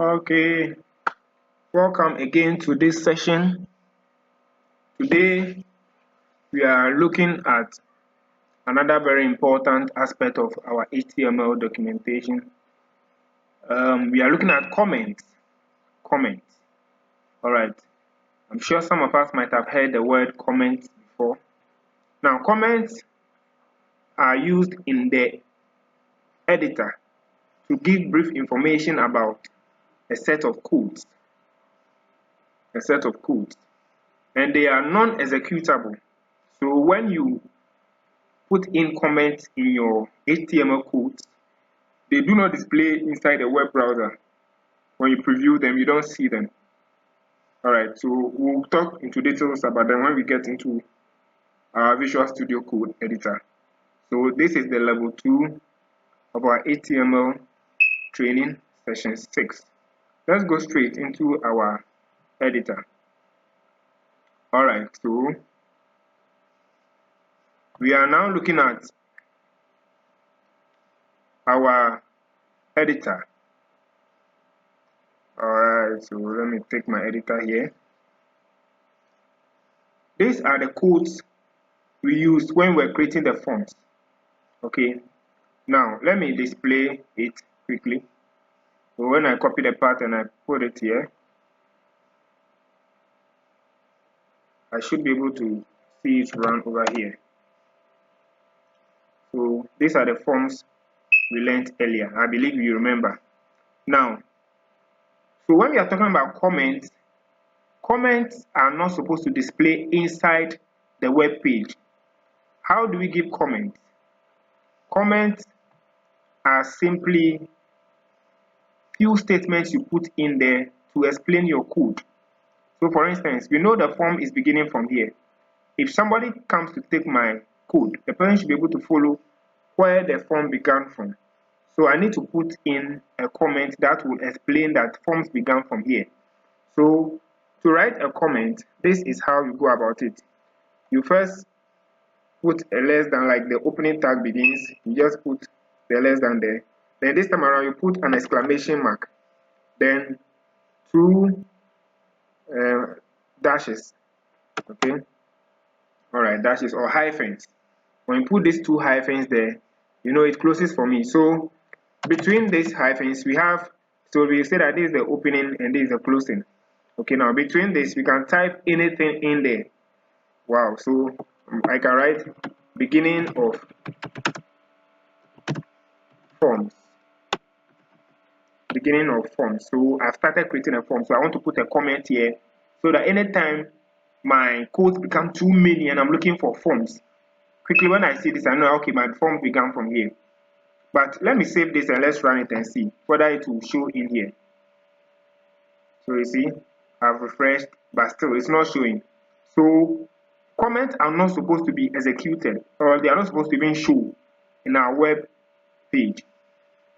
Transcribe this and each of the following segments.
Okay, welcome again to this session. Today we are looking at another very important aspect of our HTML documentation. We are looking at comments. Comments. All right. I'm sure some of us might have heard the word comments before. Now, comments are used in the editor to give brief information about a set of codes. A set of codes. And they are non-executable. So when you put in comments in your HTML codes, they do not display inside the web browser. When you preview them, you don't see them. Alright, so we'll talk into details about them when we get into our Visual Studio Code editor. So this is the level 2 of our HTML training, session 6. Let's go straight into our editor. Alright, so we are now looking at our editor. Alright, so let me take my editor here. These are the codes we used when we're creating the forms. Okay, now let me display it quickly. So when I copy the part and I put it here, I should be able to see it run over here. So these are the forms we learned earlier. I believe you remember. Now, so when we are talking about comments, comments are not supposed to display inside the web page. How do we give comments? Comments are simply few statements you put in there to explain your code. So for instance, we know the form is beginning from here. If somebody comes to take my code, the person should be able to follow where the form began from. So I need to put in a comment that will explain that forms began from here. So to write a comment, this is how you go about it. You first put a less than, like the opening tag begins, you just put the less than there. Then this time around you put an exclamation mark. Then two dashes. Okay. Alright, dashes or hyphens. When you put these two hyphens there, you know it closes for me. So between these hyphens we have, so we say that this is the opening and this is the closing. Okay, now between this we can type anything in there. Wow, so I can write beginning of forms. Beginning of forms. So I've started creating a form, so I want to put a comment here so that anytime my codes become too many and I'm looking for forms, quickly when I see this I know, okay, my form began from here. But let me save this and let's run it and see whether it will show in here. So you see, I've refreshed, but still it's not showing. So comments are not supposed to be executed, or they are not supposed to even show in our web page.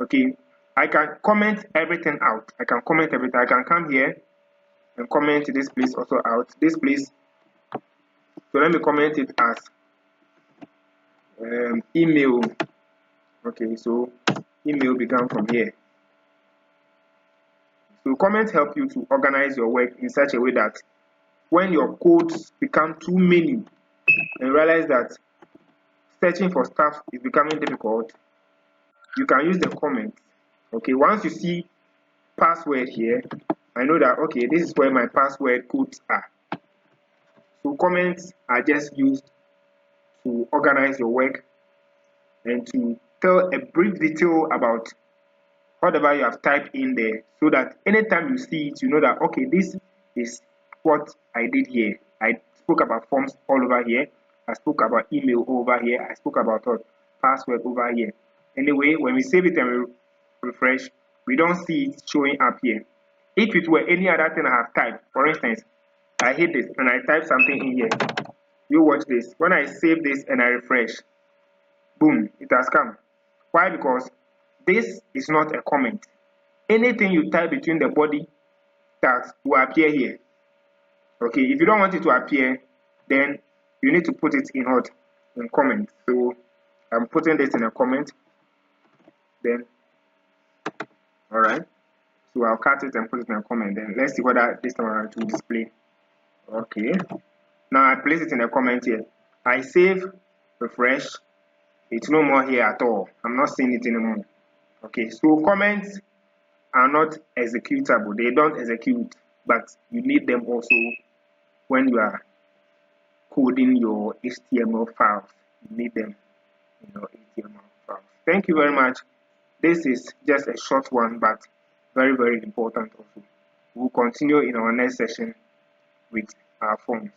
Okay, I can comment everything out. I can comment everything. I can come here and comment this place also out. This place. So let me comment it as email. Okay, so email began from here. So comments help you to organize your work in such a way that when your codes become too many and realize that searching for stuff is becoming difficult, you can use the comments. Okay, once you see password here, I know that, okay, this is where my password codes are. So comments are just used to organize your work and to tell a brief detail about whatever you have typed in there, so that anytime you see it, you know that, okay, this is what I did here. I spoke about forms all over here. I spoke about email over here. I spoke about password over here. Anyway, when we save it and we refresh, we don't see it showing up here. If it were any other thing I have typed, for instance, I hit this and I type something in here. You watch this. When I save this and I refresh, boom, it has come. Why? Because this is not a comment. Anything you type between the body tags will appear here. Okay, if you don't want it to appear, then you need to put it in what? In comment. So I'm putting this in a comment. Then, alright. So I'll cut it and put it in a comment. Then let's see whether this time around it will display. Okay. Now I place it in a comment here. I save, refresh. It's no more here at all. I'm not seeing it anymore. Okay. So comments are not executable. They don't execute, but you need them also when you are coding your HTML files. You need them in your HTML files. Thank you very much. This is just a short one, but very, very important also. We'll continue in our next session with our forms.